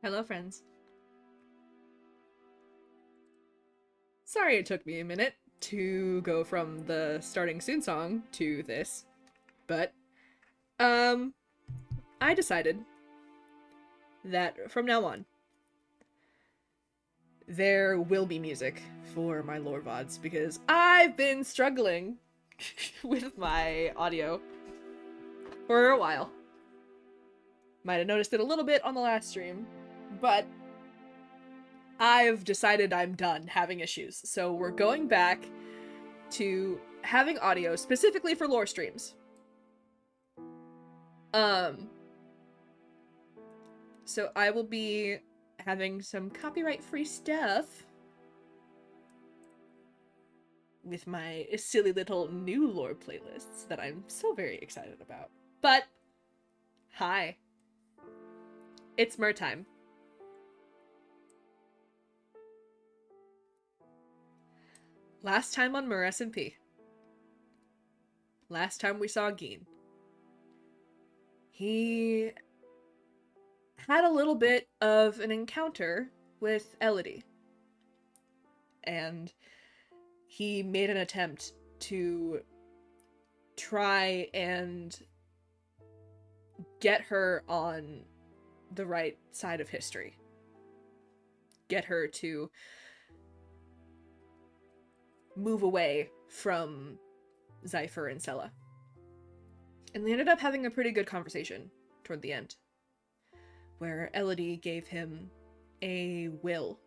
Hello, friends. Sorry it took me a minute to go from the starting soon song to this, but, um, I decided that from now on, there will be music for my lore VODs because I've been struggling with my audio for a while. Might have noticed it a little bit on the last stream, but I've decided I'm done having issues. So we're going back to having audio specifically for lore streams. So I will be having some copyright-free stuff with my silly little new lore playlists that I'm so very excited about. But, hi. It's Mer time. Last time on Mer SMP. Last time we saw Geen. He had a little bit of an encounter with Elodie. And he made an attempt to try and get her on the right side of history. Get her to move away from Zypher and Cella. And they ended up having a pretty good conversation toward the end, where Elodie gave him a will,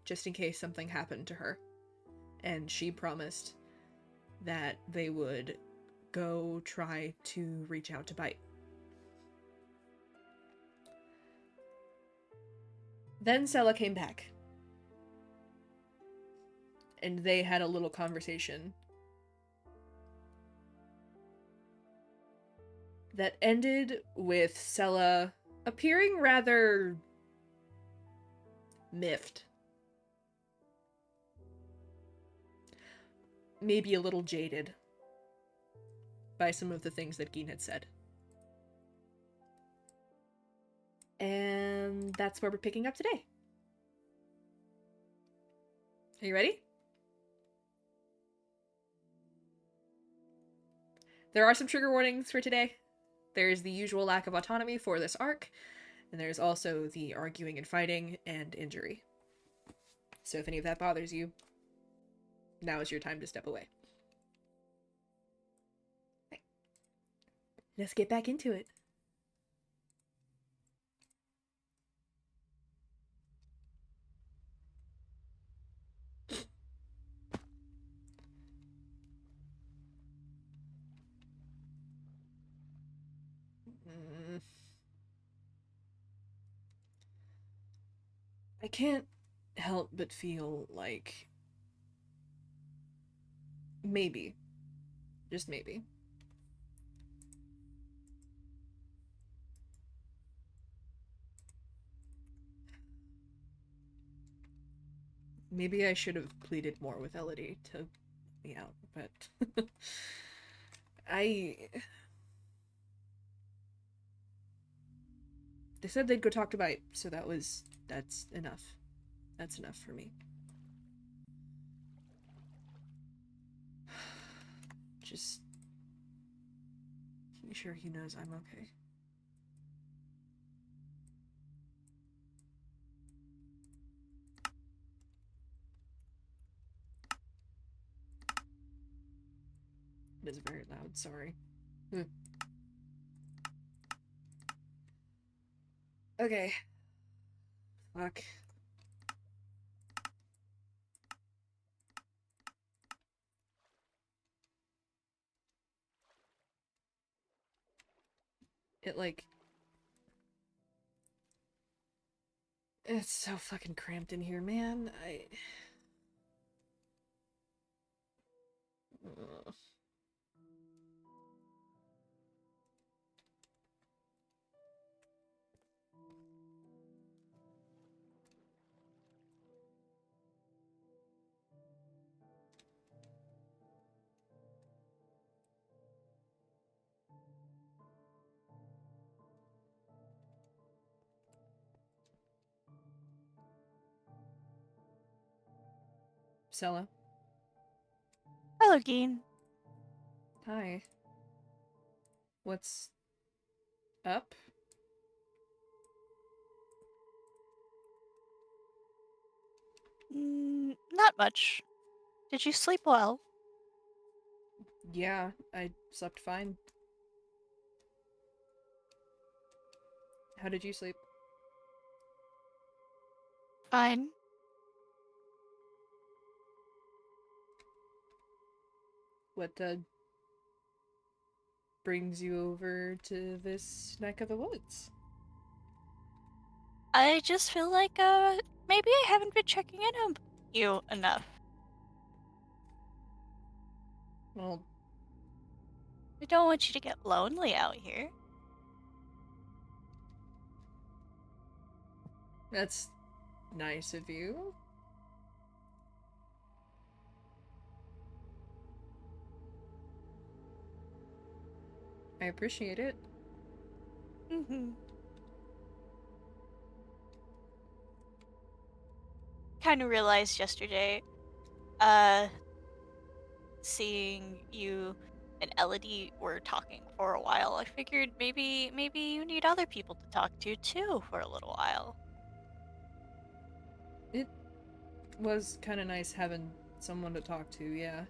just in case something happened to her. And she promised that they would go try to reach out to Bite. Then Cella came back. And they had a little conversation that ended with Cella appearing rather miffed. Maybe a little jaded by some of the things that Geen had said. And that's where we're picking up today. Are you ready? There are some trigger warnings for today. There's the usual lack of autonomy for this arc, and there's also the arguing and fighting and injury. So if any of that bothers you, now is your time to step away. Okay. Let's get back into it. I can't help but feel like maybe, just maybe, maybe I should have pleaded more with Elodie to help me out, but I... They said they'd go talk to Bite, so that's enough. That's enough for me. Just be sure he knows I'm okay. It is very loud, sorry. Okay. Fuck. It, like... It's so fucking cramped in here, man. Ugh. Cella. Hello, Geen. Hi. What's up? Not much. Did you sleep well? Yeah, I slept fine. How did you sleep? Fine. What brings you over to this neck of the woods? I just feel like, maybe I haven't been checking in on you enough. Well, I don't want you to get lonely out here. that's nice of you. I appreciate it. Mm-hmm. Kind of realized yesterday, uh, seeing you and Elodie were talking for a while. I figured maybe you need other people to talk to too for a little while. It was kind of nice having someone to talk to, yeah.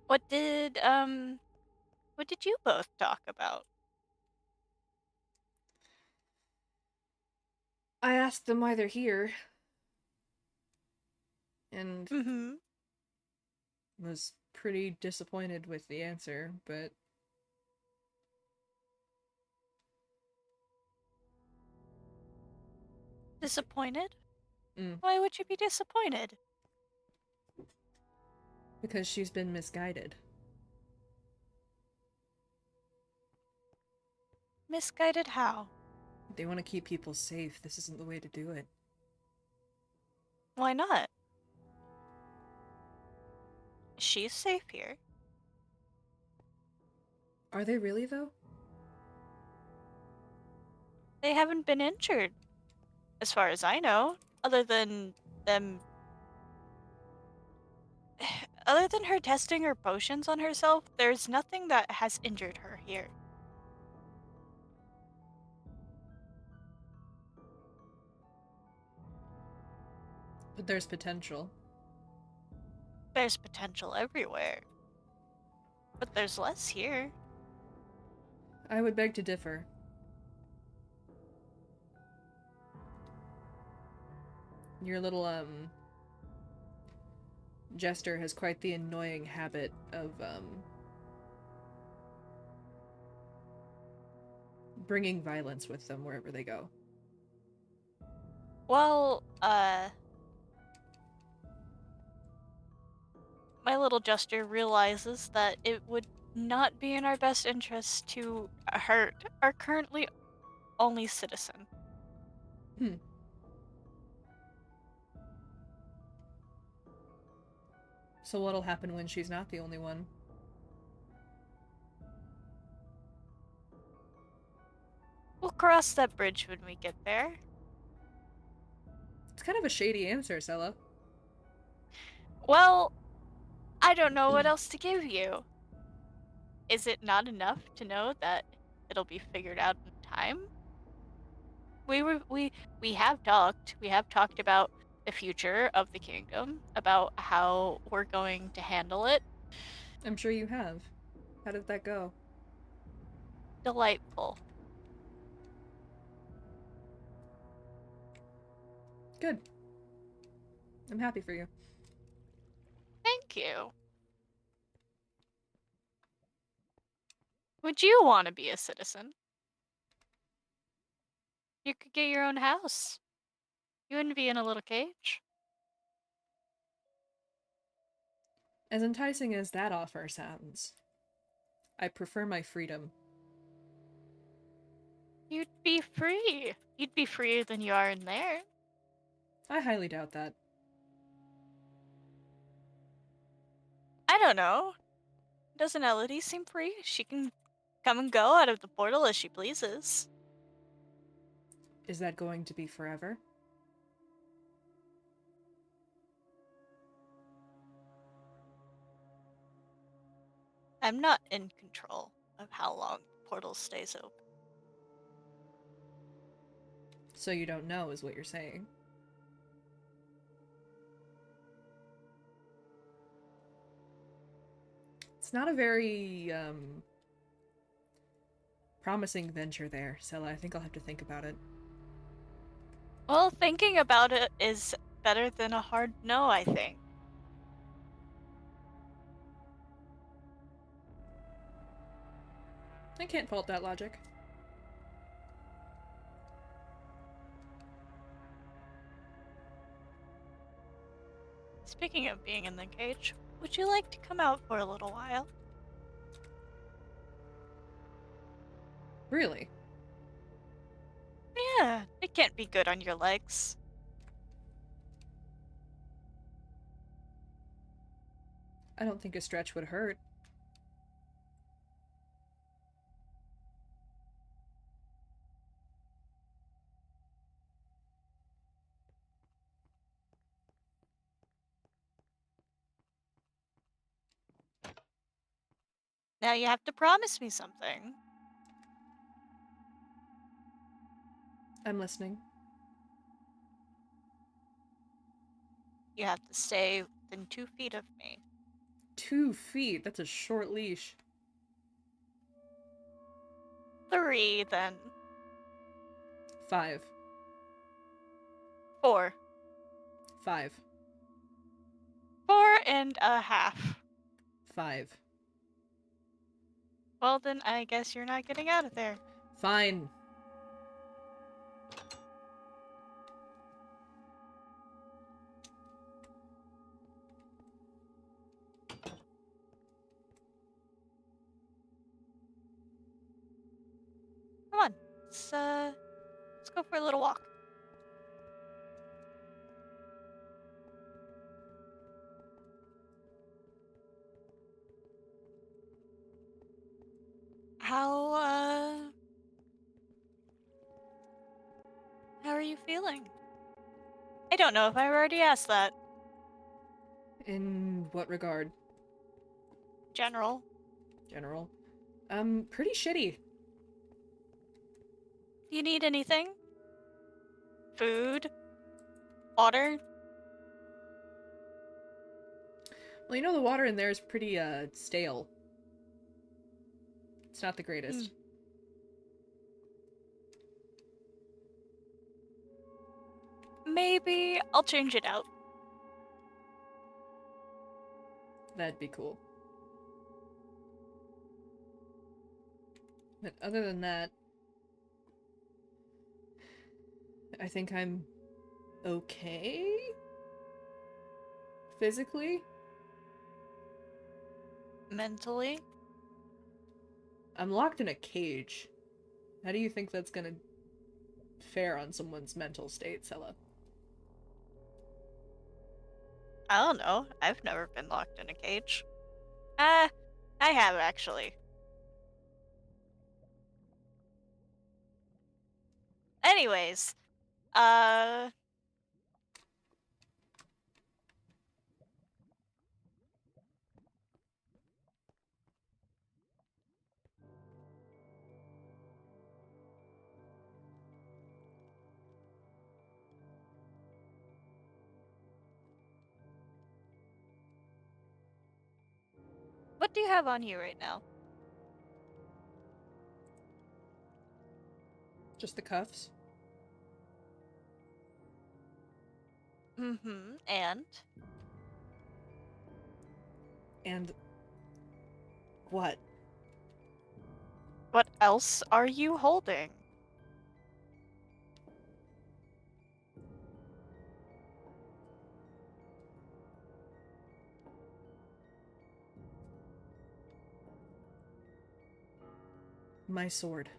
What did what did you both talk about? I asked them why they're here, and Mm-hmm. was pretty disappointed with the answer, but Disappointed? mm, Why would you be disappointed? because she's been misguided. Misguided how? They want to keep people safe. This isn't the way to do it. Why not? She's safe here. Are they really, though? They haven't been injured, as far as I know, other than them. Other than her testing her potions on herself, there's nothing that has injured her here. But there's potential. There's potential everywhere, but there's less here. I would beg to differ. Your little, jester has quite the annoying habit of, bringing violence with them wherever they go. Well, my little jester realizes that it would not be in our best interest to hurt our currently only citizen. Hmm. So what'll happen when she's not the only one? We'll cross that bridge when we get there. It's kind of a shady answer, Cella. Well, I don't know what else to give you. Is it not enough to know that it'll be figured out in time? We have talked. We have talked about the future of the kingdom, about how we're going to handle it. I'm sure you have. How did that go? Delightful. Good. I'm happy for you. Thank you. Would you want to be a citizen? You could get your own house. You wouldn't be in a little cage. As enticing as that offer sounds, I prefer my freedom. You'd be free. You'd be freer than you are in there. I highly doubt that. I don't know. Doesn't Elodie seem free? She can come and go out of the portal as she pleases. Is that going to be forever? I'm not in control of how long the portal stays open. So you don't know, is what you're saying. It's not a very, promising venture there, Cella. I think I'll have to think about it. Well, thinking about it is better than a hard no, I think. I can't fault that logic. Speaking of being in the cage, would you like to come out for a little while? Really? Yeah, it can't be good on your legs. I don't think a stretch would hurt. Now you have to promise me something. I'm listening. You have to stay within 2 feet of me. 2 feet? That's a short leash. 3, then. 5. 4. 5. 4.5. 5. Well, then I guess you're not getting out of there. Fine. Come on, let's go for a little walk. How are you feeling? I don't know if I've already asked that. In what regard? General. General? Pretty shitty. Do you need anything? Food? Water? Well, you know the water in there is pretty, stale. It's not the greatest. Maybe I'll change it out. That'd be cool. But other than that, I think I'm okay? Physically? Mentally? I'm locked in a cage. How do you think that's gonna fare on someone's mental state, Cella? I don't know. I've never been locked in a cage. I have actually. Anyways, what do you have on you right now? Just the cuffs? Mm-hmm. And? And what? What else are you holding? My sword.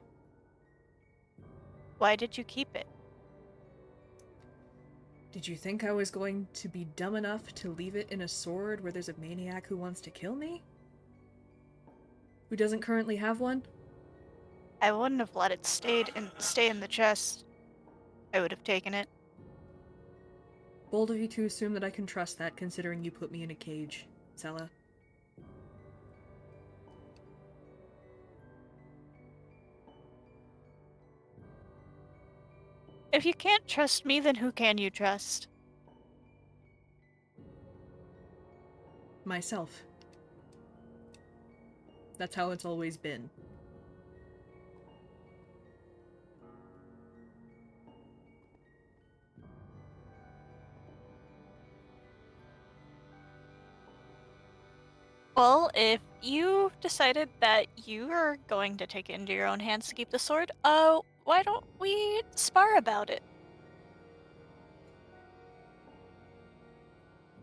Why did you keep it? Did you think I was going to be dumb enough to leave it in a sword where there's a maniac who wants to kill me? Who doesn't currently have one? I wouldn't have let it stay in the chest. I would have taken it. Bold of you to assume that I can trust that, considering you put me in a cage, Cella. If you can't trust me, then who can you trust? Myself. That's how it's always been. Well, if you decided that you are going to take it into your own hands to keep the sword, why don't we spar about it?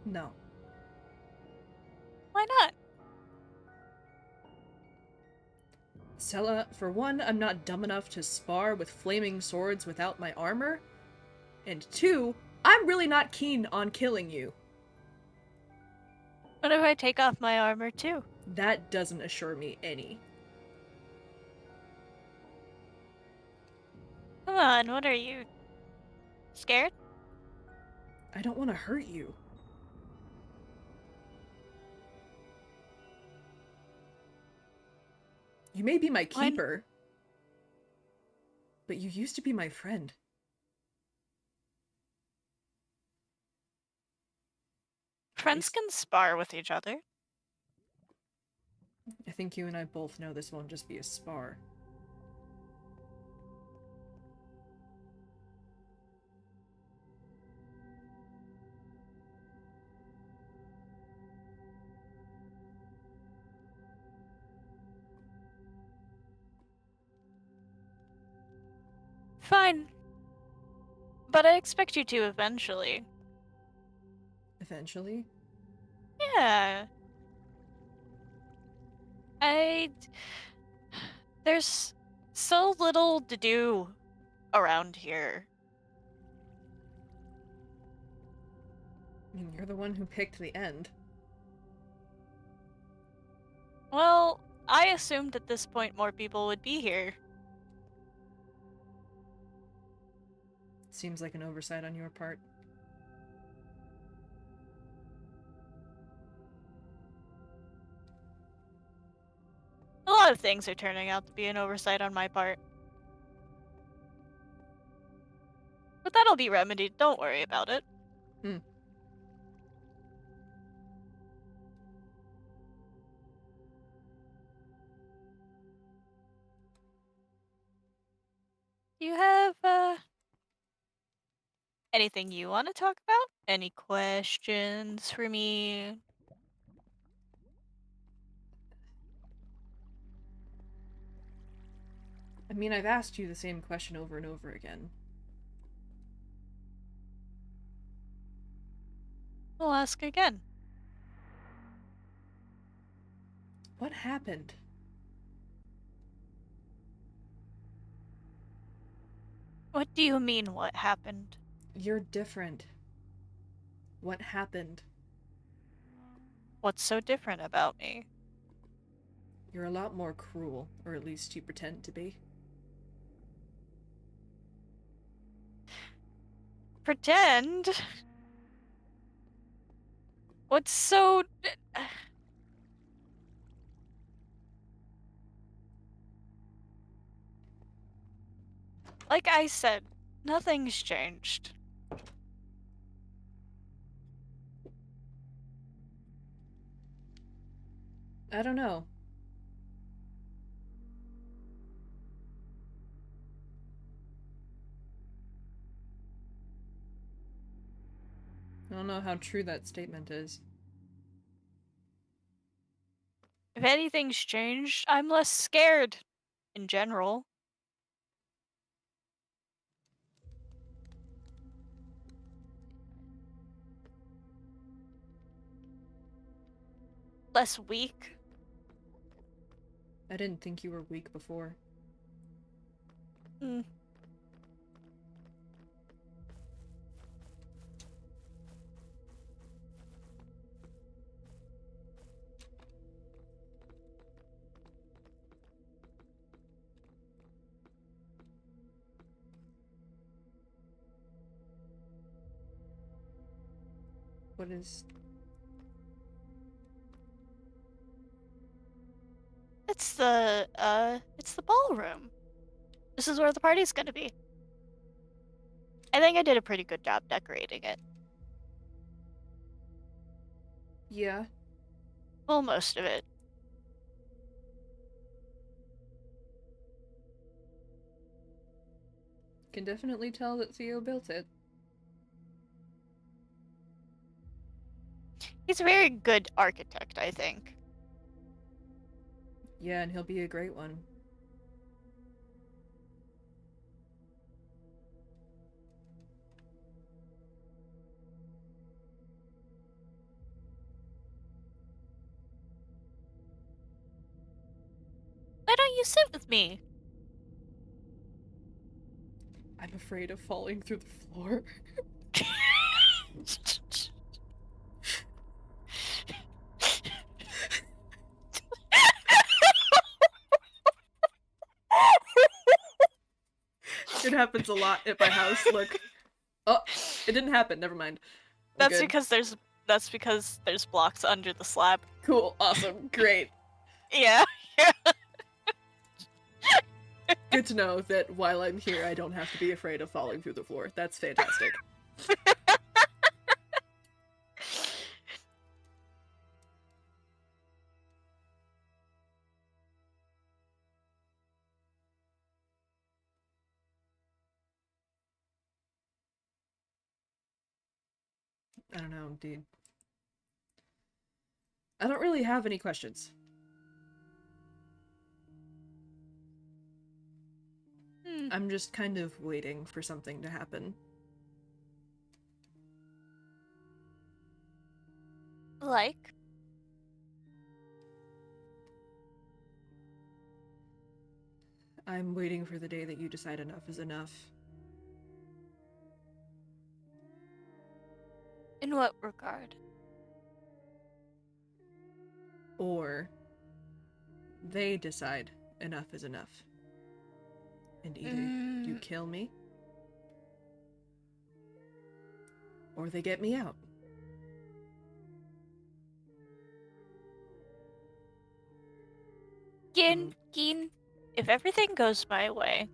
No. Why not? Cella, for one, I'm not dumb enough to spar with flaming swords without my armor. And two, I'm really not keen on killing you. What if I take off my armor too? That doesn't assure me any. Come on, what are you? Scared? I don't want to hurt you. You may be my keeper, but you used to be my friend. Friends can spar with each other. I think you and I both know this won't just be a spar. Fine. But I expect you to eventually. Eventually? Yeah. There's so little to do around here. I mean, you're the one who picked the end. Well, I assumed at this point more people would be here. Seems like an oversight on your part. A lot of things are turning out to be an oversight on my part. But that'll be remedied, don't worry about it. Hmm. Do you have, anything you want to talk about? Any questions for me? I mean, I've asked you the same question over and over again. I'll ask again. What happened? What do you mean, what happened? You're different. What happened? What's so different about me? You're a lot more cruel, or at least you pretend to be. Pretend? What's so... Like I said, nothing's changed. I don't know. I don't know how true that statement is. If anything's changed, I'm less scared. In general. Less weak. I didn't think you were weak before. Hmm. What is... It's the ballroom. This is where the party's gonna be. I think I did a pretty good job decorating it. Yeah. Well, most of it. Can definitely tell that Theo built it. He's a very good architect, I think. Yeah, and he'll be a great one. Why don't you sit with me? I'm afraid of falling through the floor. It happens a lot at my house. Look. Oh, it didn't happen. Never mind. That's because there's blocks under the slab. Cool. Awesome. Great. Yeah. Good to know that while I'm here, I don't have to be afraid of falling through the floor. That's fantastic. I don't know, dude. I don't really have any questions. I'm just kind of waiting for something to happen. Like? I'm waiting for the day that you decide enough is enough. In what regard? Or they decide enough is enough. And either you kill me, or they get me out. Gin, if everything goes my way,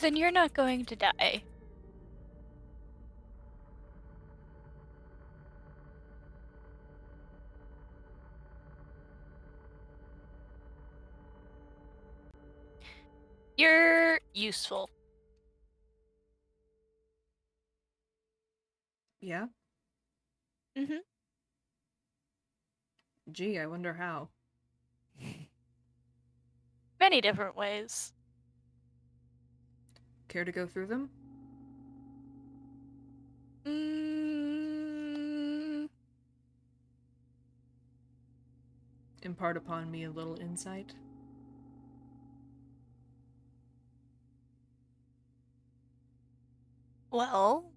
then you're not going to die. You're useful. Yeah? Mm-hmm. Gee, I wonder how. Many different ways. Care to go through them? Impart upon me a little insight? Well,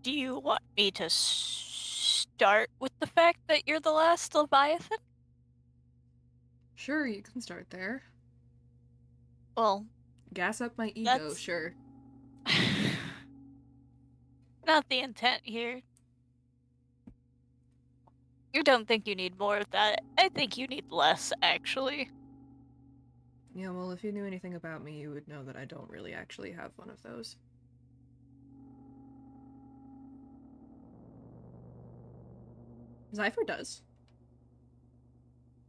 do you want me to start with the fact that you're the last Leviathan? Sure, you can start there. Well, Gas up my ego, that's sure. not the intent here. You don't think you need more of that. I think you need less, actually. Yeah, well, if you knew anything about me, you would know that I don't really actually have one of those. Zypher does.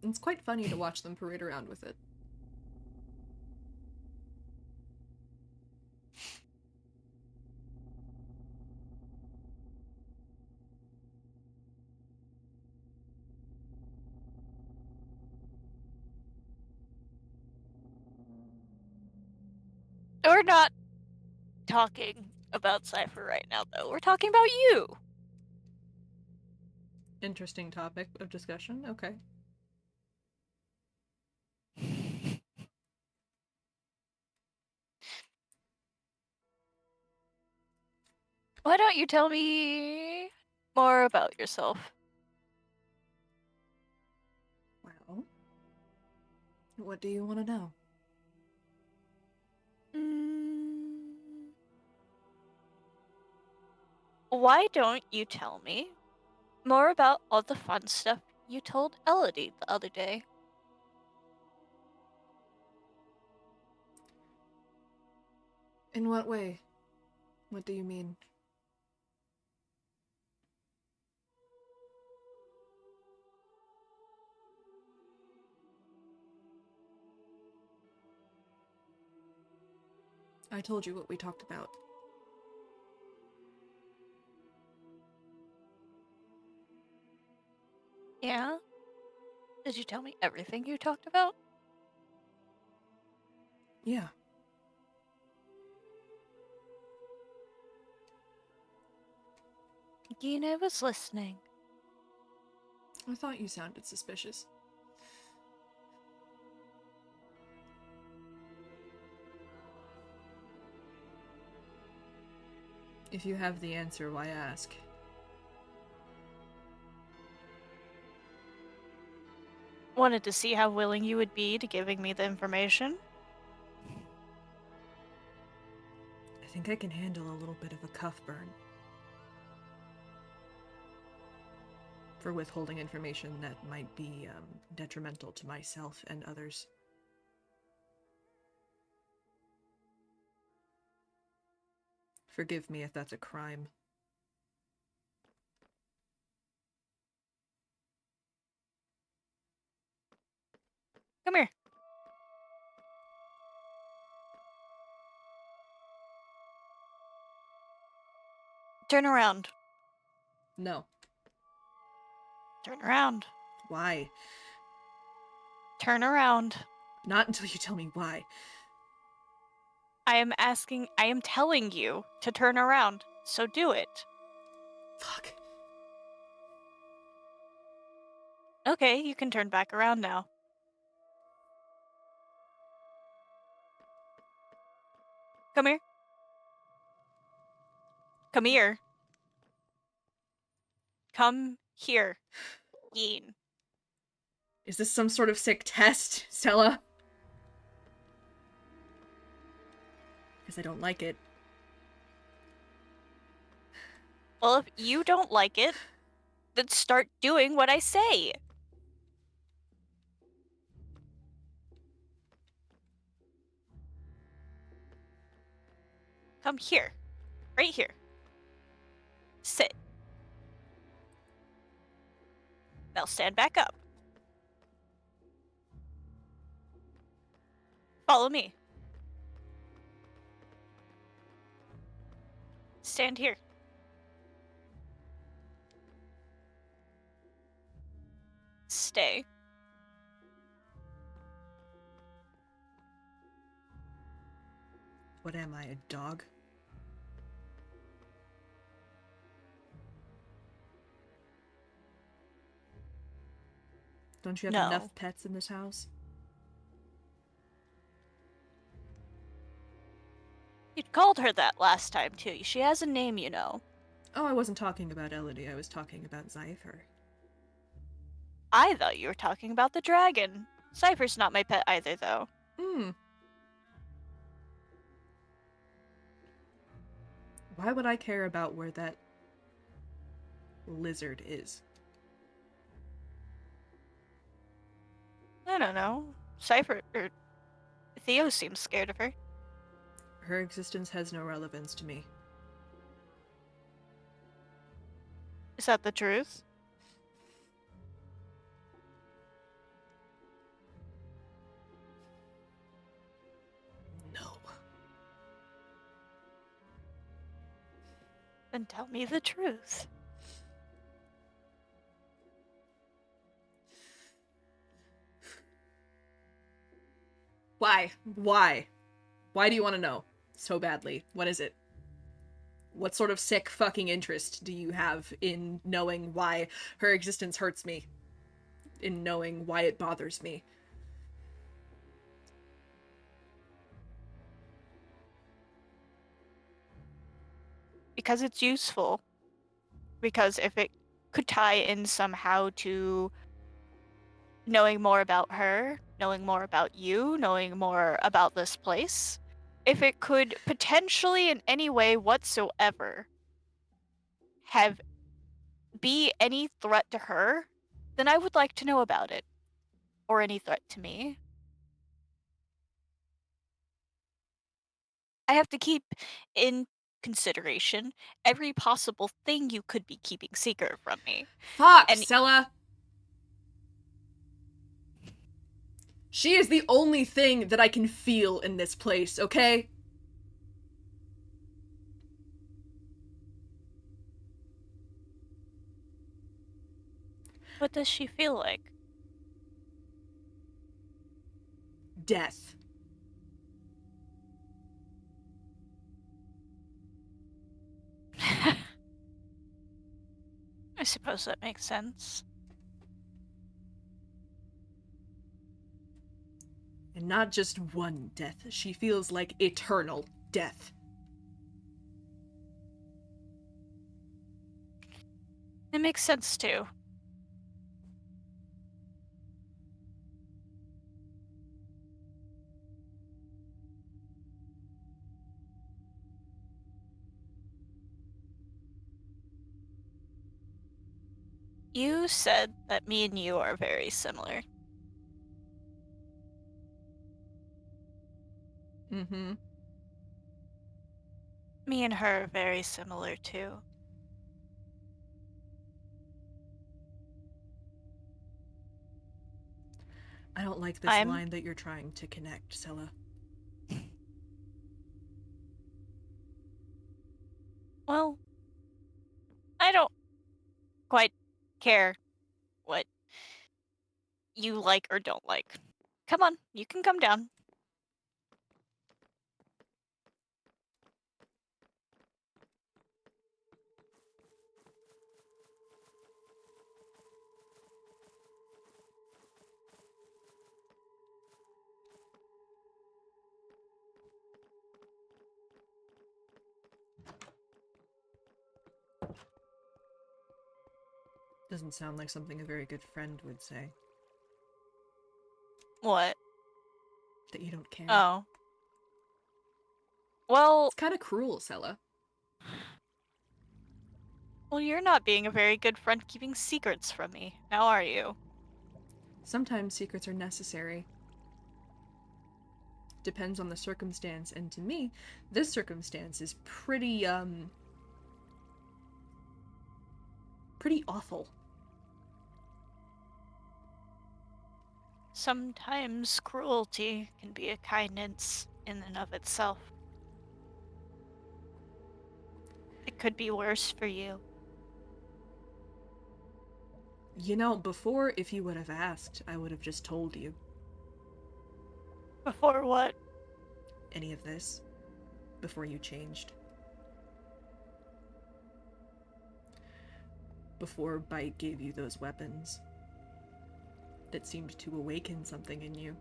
It's quite funny to watch them parade around with it. We're not talking about Cypher right now, though. We're talking about you. Interesting topic of discussion, okay. Why don't you tell me more about yourself? Well, what do you want to know? Why don't you tell me more about all the fun stuff you told Elodie the other day? In what way? What do you mean? I told you what we talked about. Yeah? Did you tell me everything you talked about? Yeah. Gina was listening. I thought you sounded suspicious. If you have the answer, why ask? Wanted to see how willing you would be to giving me the information. I think I can handle a little bit of a cuff burn. For withholding information that might be detrimental to myself and others. Forgive me if that's a crime. Come here. Turn around. No. Turn around. Why? Turn around. Not until you tell me why. I am telling you to turn around, so do it. Fuck. Okay, you can turn back around now. Come here. Come here. Come here. Gene. Is this some sort of sick test, Cella? Because I don't like it. Well, if you don't like it, then start doing what I say. Come here. Right here. Sit. Now stand back up. Follow me. Stand here. Stay. What am I, a dog? Don't you have No. enough pets in this house? You called her that last time, too. She has a name, you know. Oh, I wasn't talking about Elodie, I was talking about Zypher. I thought you were talking about the dragon. Cypher's not my pet either, though. Why would I care about where that lizard is? I don't know. Theo seems scared of her. Her existence has no relevance to me. Is that the truth? No. Then tell me the truth. Why? Why? Why do you want to know so badly? What is it? What sort of sick fucking interest do you have in knowing why her existence hurts me? In knowing why it bothers me? Because it's useful. Because if it could tie in somehow to knowing more about her, knowing more about you, knowing more about this place, if it could potentially in any way whatsoever be any threat to her, then I would like to know about it. Or any threat to me. I have to keep in consideration every possible thing you could be keeping secret from me. Fuck, And Cella! She is the only thing that I can feel in this place, okay? what does she feel like? Death. I suppose that makes sense. And not just one death. She feels like eternal death. It makes sense too. You said that me and you are very similar. Mm-hmm. Me and her are very similar too. I don't like this I'm line that you're trying to connect, Cella. well, I don't quite care what you like or don't like. Come on, you can come down. Doesn't sound like something a very good friend would say. What? That you don't care. Oh. Well, It's kind of cruel, Cella. well, you're not being a very good friend keeping secrets from me, now are you? Sometimes secrets are necessary. Depends on the circumstance, and to me, this circumstance is pretty awful. Sometimes cruelty can be a kindness in and of itself. It could be worse for you. You know, before, if you would have asked, I would have just told you Before what? any of this. Before you changed. Before Bite gave you those weapons that seemed to awaken something in you.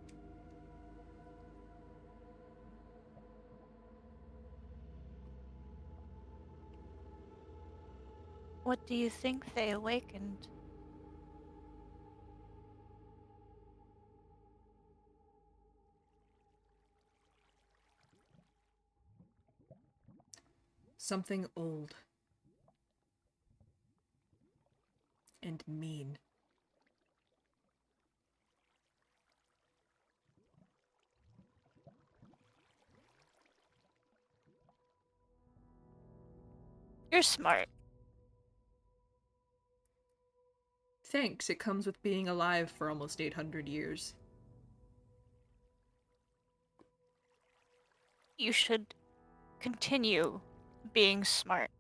What do you think they awakened? Something old. And mean. You're smart. Thanks, it comes with being alive for almost 800 years. You should continue being smart.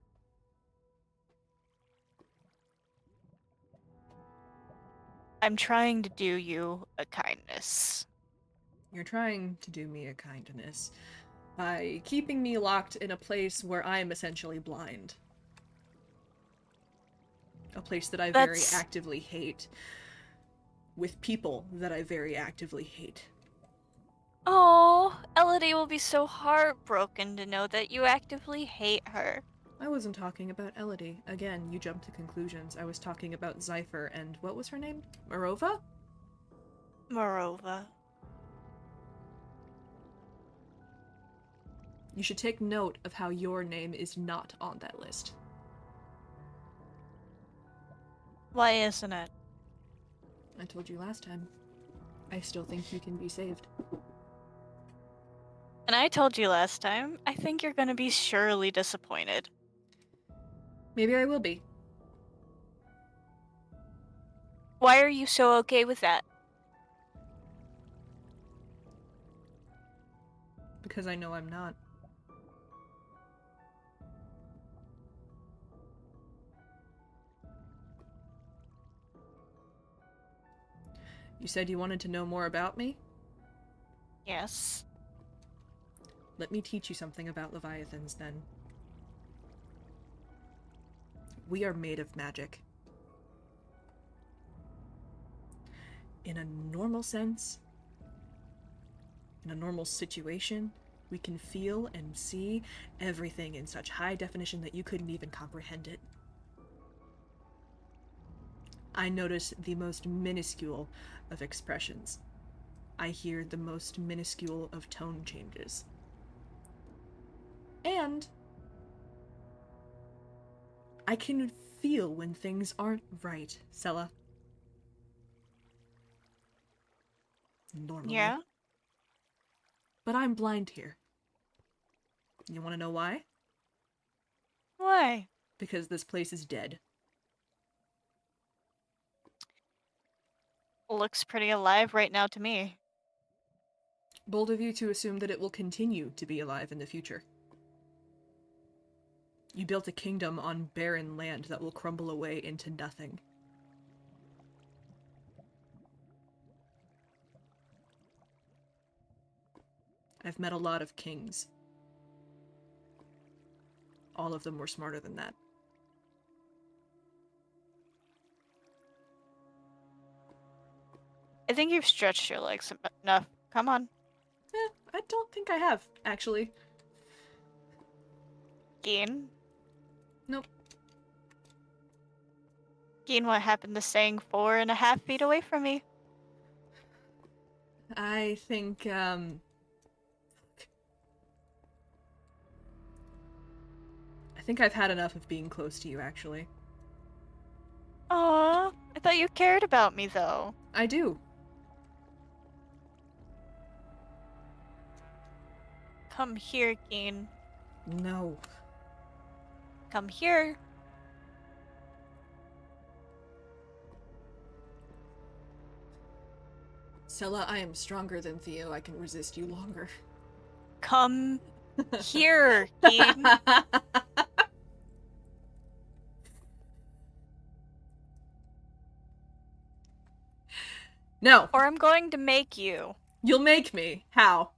I'm trying to do you a kindness. You're trying to do me a kindness by keeping me locked in a place where I'm essentially blind. A place that I very That's actively hate. With people that I very actively hate. Oh, Elodie will be so heartbroken to know that you actively hate her. I wasn't talking about Elodie. Again, you jumped to conclusions. I was talking about Zypher and what was her name? Morova? Morova. You should take note of how your name is not on that list. Why isn't it? I told you last time. I still think you can be saved. And I told you last time, I think you're gonna be surely disappointed. Maybe I will be. Why are you so okay with that? Because I know I'm not. You said you wanted to know more about me? Yes. Let me teach you something about Leviathans, then. We are made of magic. In a normal sense, in a normal situation, we can feel and see everything in such high definition that you couldn't even comprehend it. I notice the most minuscule of expressions. I hear the most minuscule of tone changes. And I can feel when things aren't right, Cella. Normally. Yeah? But I'm blind here. You want to know why? Why? Because this place is dead. Looks pretty alive right now to me. Bold of you to assume that it will continue to be alive in the future. You built a kingdom on barren land that will crumble away into nothing. I've met a lot of kings. All of them were smarter than that. I think you've stretched your legs enough. Come on. I don't think I have, actually. Geen. Nope. Geen, what happened to staying 4.5 feet away from me? I think, I think I've had enough of being close to you, actually. Aw, I thought you cared about me, though. I do. Come here, Geen. No. Come here. Cella, I am stronger than Theo. I can resist you longer. Come here, Geen. No. Or I'm going to make you. You'll make me. How?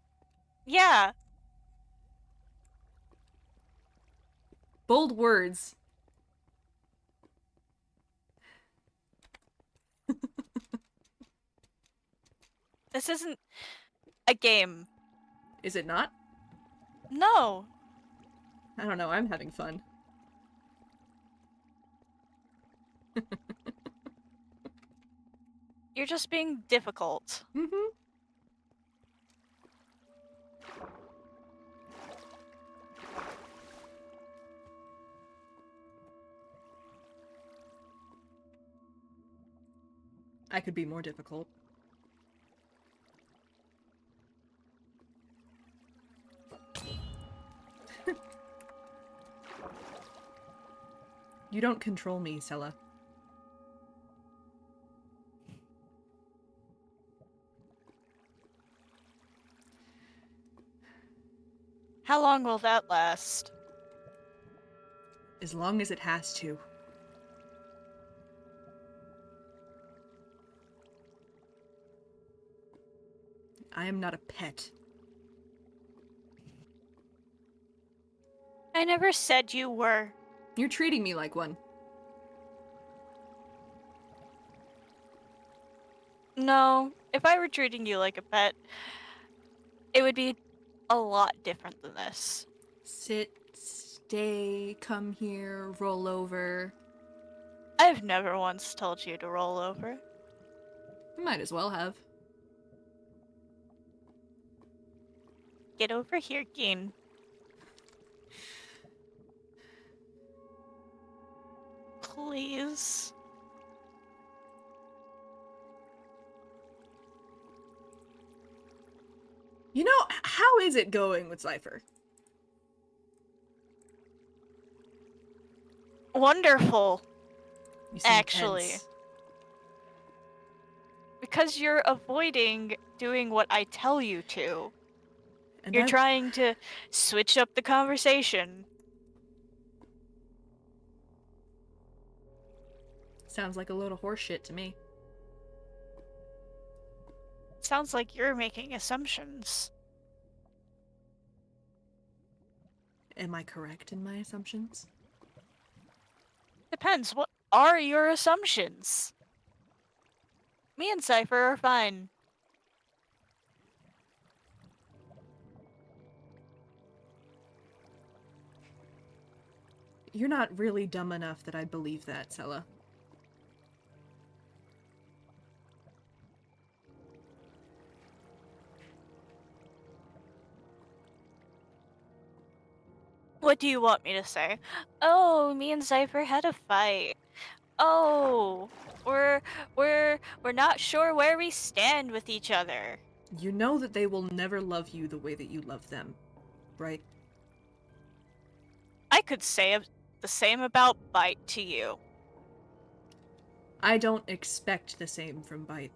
Yeah. Bold words. This isn't a game. Is it not? No. I don't know. I'm having fun. You're just being difficult. Mm-hmm. I could be more difficult. You don't control me, Cella. How long will that last? As long as it has to. I am not a pet. I never said you were. You're treating me like one. No, if I were treating you like a pet, it would be a lot different than this. Sit, stay, come here, roll over. I've never once told you to roll over. Might as well have. Get over here, Geen. Please. You know, how is it going with Cypher? Wonderful, You seem actually. tense. Because you're avoiding doing what I tell you to. And You're trying to switch up the conversation. Sounds like a load of horse shit to me. Sounds like you're making assumptions. Am I correct in my assumptions? Depends, what are your assumptions? Me and Cypher are fine. You're not really dumb enough that I'd believe that, Cella. What do you want me to say? Oh, me and Cypher had a fight. Oh, we're not sure where we stand with each other. You know that they will never love you the way that you love them, right? I could say the same about Bite to you. I don't expect the same from Bite.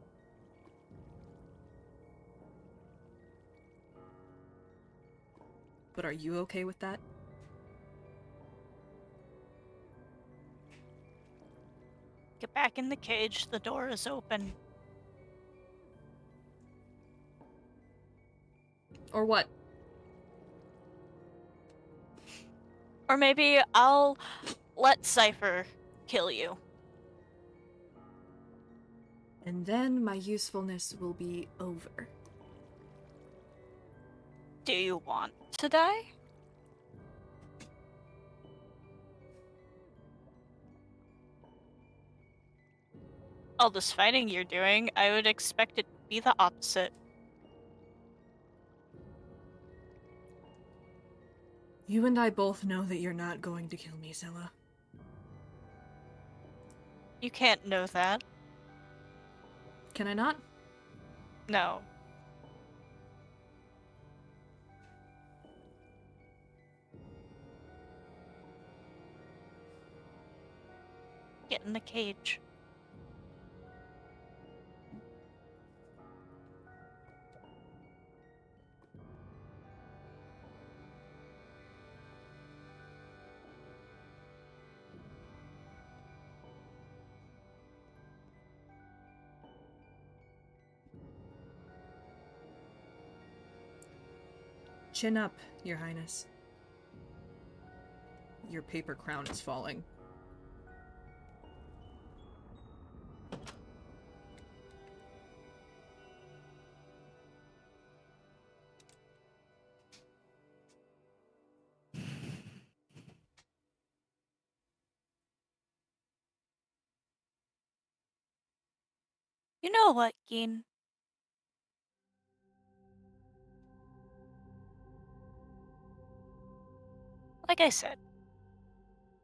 But are you okay with that? Get back in the cage, the door is open. Or what? Or maybe I'll let Cypher kill you. And then my usefulness will be over. Do you want to die? All this fighting you're doing, I would expect it to be the opposite. You and I both know that you're not going to kill me, Cella. You can't know that. Can I not? No. Get in the cage. Chin up, Your Highness. Your paper crown is falling. You know what, Geen? Like I said,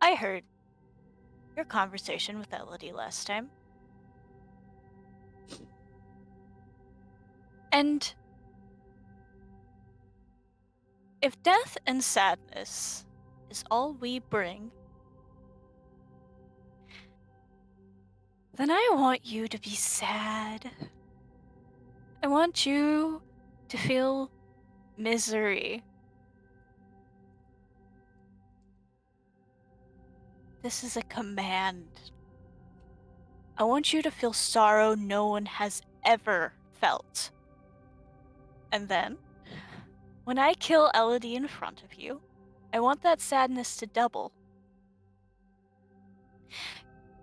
I heard your conversation with Elodie last time. And if death and sadness is all we bring, then I want you to be sad. I want you to feel misery. This is a command. I want you to feel sorrow no one has ever felt. And then, when I kill Elodie in front of you, I want that sadness to double.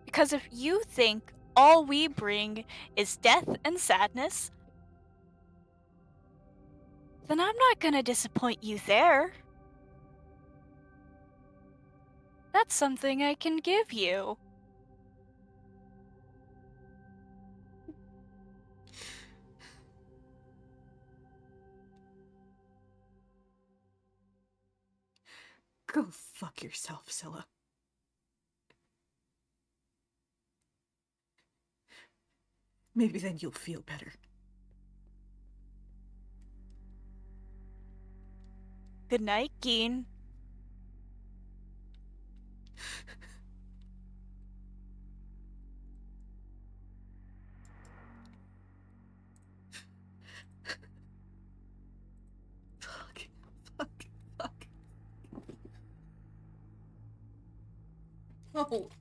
Because if you think all we bring is death and sadness, then I'm not gonna disappoint you there. That's something I can give you. Go fuck yourself, Cella. Maybe then you'll feel better. Good night, Geen. Fuck. Fuck. Fuck. Oh. Fuck.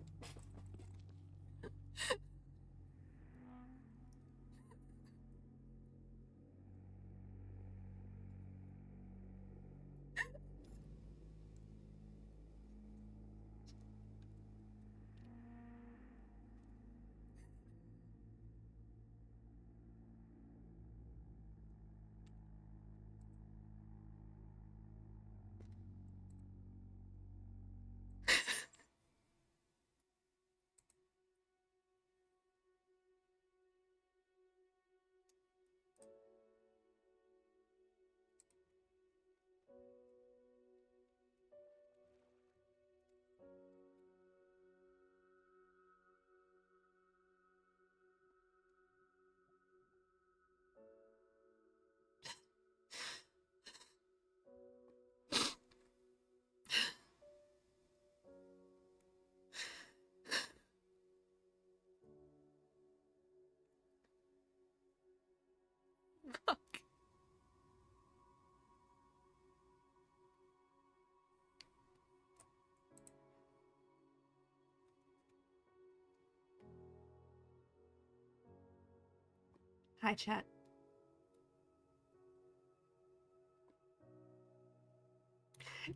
Hi, chat.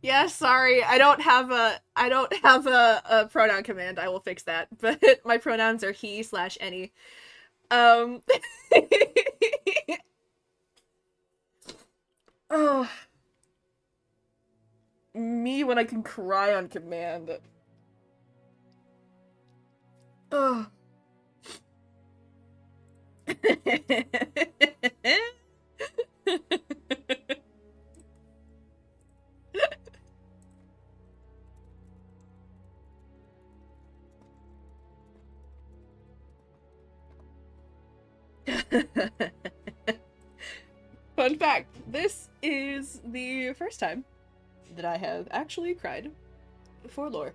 Yeah, sorry. I don't have a pronoun command. I will fix that. But my pronouns are he/any. Um Oh, me when I can cry on command. Oh. Fun fact, this is the first time that I have actually cried for lore.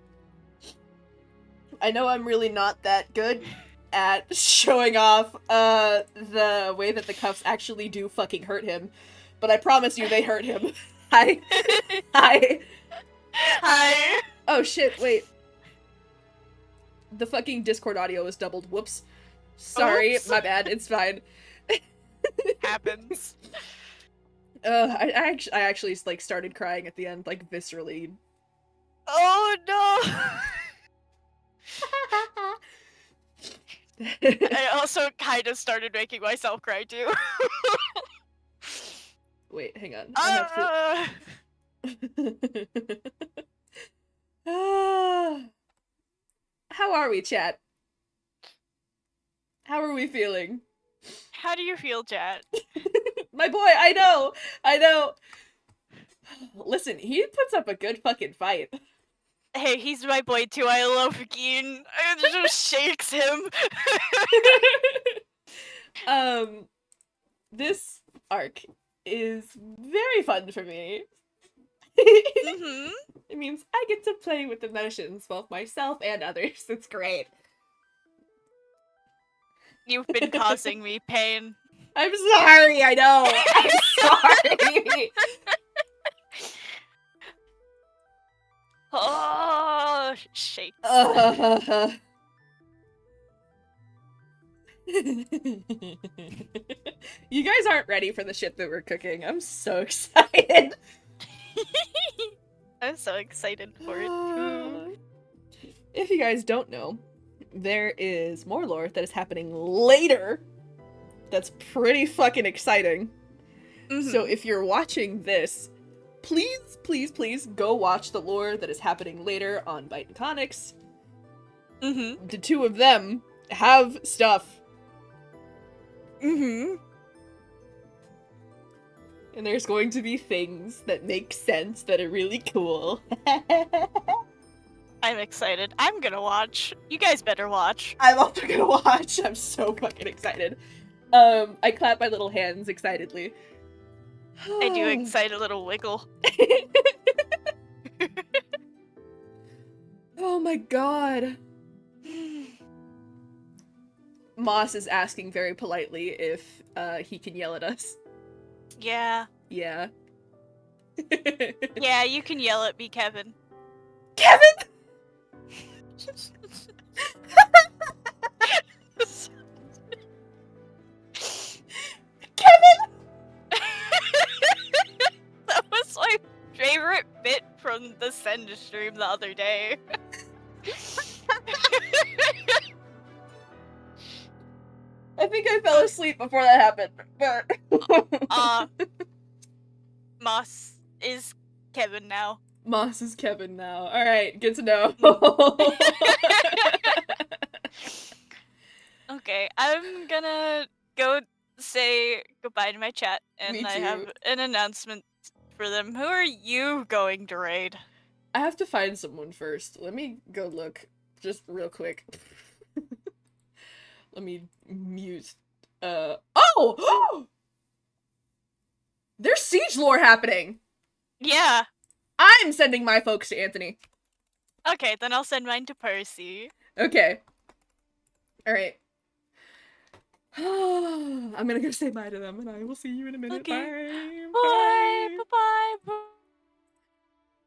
I know I'm really not that good at showing off the way that the cuffs actually do fucking hurt him, but I promise you they hurt him. Hi. Oh shit, wait. The fucking Discord audio is doubled. Whoops. Sorry, Oops. my bad, it's fine. Happens. I actually like started crying at the end, like viscerally. Oh no! I also kind of started making myself cry too. Wait, hang on. I have to. How are we, chat? How are we feeling? How do you feel, chat? My boy, I know. Listen, he puts up a good fucking fight. Hey, he's my boy too. I love Geen. It just shakes him. This arc is very fun for me. Mm-hmm. It means I get to play with emotions, both myself and others. It's great. You've been causing me pain. I'm sorry, I know. I'm sorry. Oh, shakes. You guys aren't ready for the shit that we're cooking. I'm so excited. I'm so excited for it too. If you guys don't know, there is more lore that is happening later. That's pretty fucking exciting. Mm-hmm. So if you're watching this, please go watch the lore that is happening later on Byte and Conics. Mm-hmm. The two of them have stuff. Mm-hmm. And there's going to be things that make sense that are really cool. I'm excited. I'm gonna watch. You guys better watch. I'm also gonna watch. I'm so fucking excited. I clap my little hands excitedly. I do excite a little wiggle. Oh my god. Moss is asking very politely if he can yell at us. Yeah. Yeah. Yeah, you can yell at me, Kevin. Kevin! Kevin! That was my favorite bit from the Send stream the other day. I think I fell asleep before that happened, but... Moss is Kevin now. Moss is Kevin now. Alright, good to know. Okay, I'm gonna go say goodbye to my chat, and Me I too. have an announcement for them. Who are you going to raid? I have to find someone first. Let me go look just real quick. Let me mute. Oh! There's siege lore happening! Yeah. I'm sending my folks to Anthony. Okay, then I'll send mine to Percy. Okay. Alright. I'm gonna go say bye to them, and I will see you in a minute. Okay. Bye. Bye.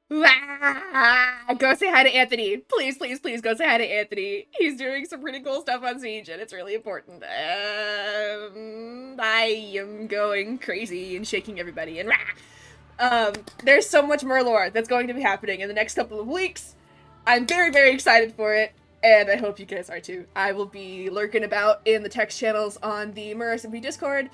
Bye. Go say hi to Anthony. Please, please, please go say hi to Anthony. He's doing some pretty cool stuff on Siege, and it's really important. I am going crazy and shaking everybody, and there's so much more lore that's going to be happening in the next couple of weeks. I'm very, very excited for it, and I hope you guys are too. I will be lurking about in the text channels on the SMP Discord.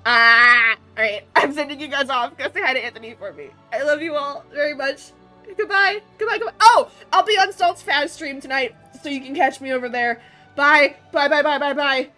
Alright, I'm sending you guys off. Go say hi to Anthony for me. I love you all very much. Goodbye. Goodbye. Oh, I'll be on Salt's Fast stream tonight, so you can catch me over there. Bye. Bye.